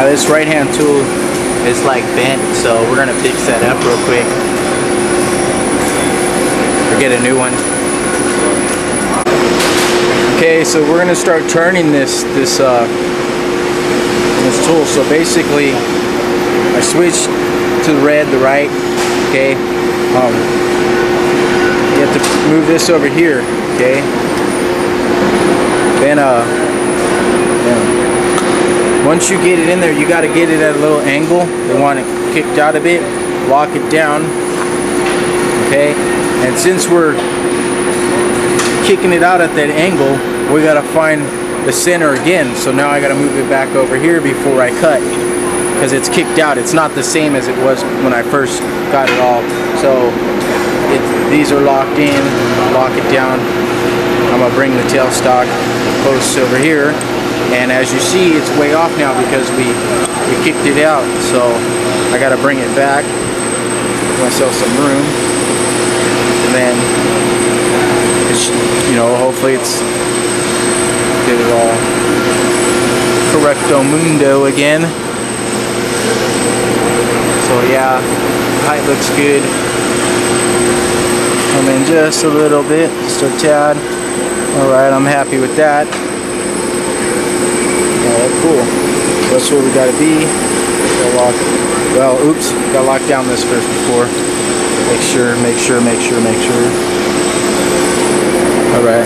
this right hand tool is like bent, so we're gonna fix that up real quick or get a new one. Okay, so we're gonna start turning this tool. So basically I switched to the red, the right. Okay, you have to move this over here. Okay, then once you get it in there, you got to get it at a little angle. You want it kicked out a bit, lock it down. Okay, and since we're kicking it out at that angle, we got to find the center again. So now I got to move it back over here before I cut, because it's kicked out. It's not the same as it was when I first got it all. So these are locked in. Lock it down. I'm gonna bring the tailstock close over here, and as you see, it's way off now because we kicked it out. So I got to bring it back, give myself some room, and then hopefully it's get it all correcto mundo again. So yeah, height looks good. Come in just a little bit, just a tad. Alright, I'm happy with that. Alright, cool. That's where we gotta be. Well, oops, gotta lock down this first before. Make sure. Alright.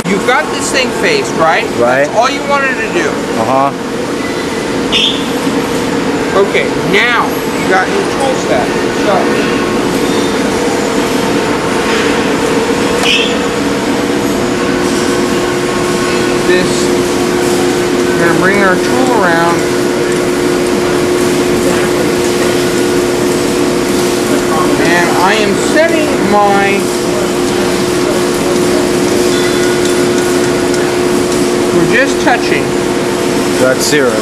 You've got this thing faced, right? Right. That's all you wanted to do. Uh-huh. Okay, now you got your tool set. So we're going to bring our tool around. And I am setting we're just touching. That's 0. Yeah.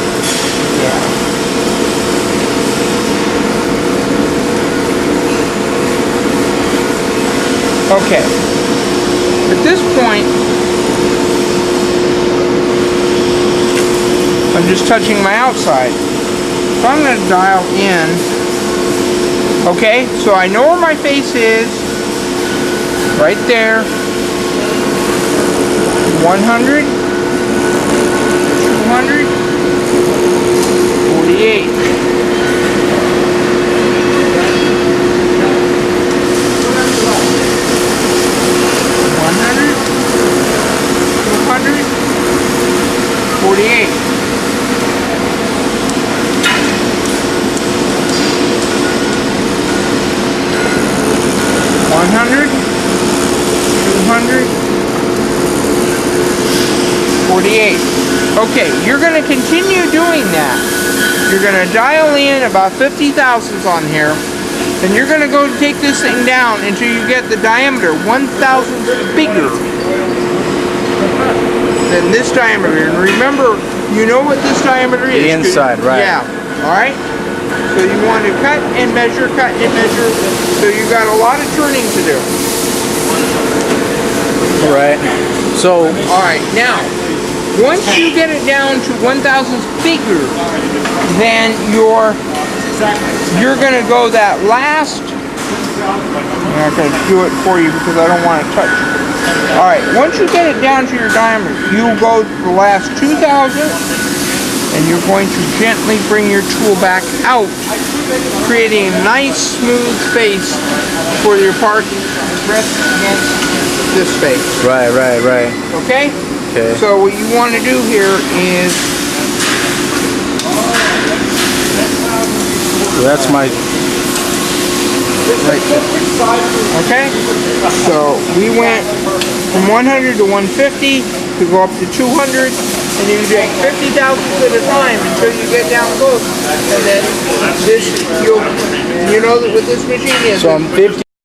Okay. At this point, I'm just touching my outside. So I'm going to dial in. Okay, so I know where my face is. Right there. 100. 200. 48. 48. 100, 200, 48. Okay, you're going to continue doing that. You're going to dial in about 50 thousandths on here, and you're going to go take this thing down until you get the diameter 1,000th bigger than this diameter. And remember, you know what this diameter is. The inside, right. Yeah, alright? So you want to cut and measure, so you got a lot of turning to do. Alright, so... Alright, now, once you get it down to 1,000th bigger, then you're going to go that last... I'm not going to do it for you because I don't want to touch it. Alright, once you get it down to your diameter, you'll go the last 2,000, and you're going to gently bring your tool back out, creating a nice smooth face for your part rest against this face. Right. Okay? Okay. So what you want to do here is... So that's my... Right there. Okay? So we went from 100 to 150 to go up to 200, and you take 50 thousandths at a time until you get down close. And then this, you know that with this machine is... So I'm 50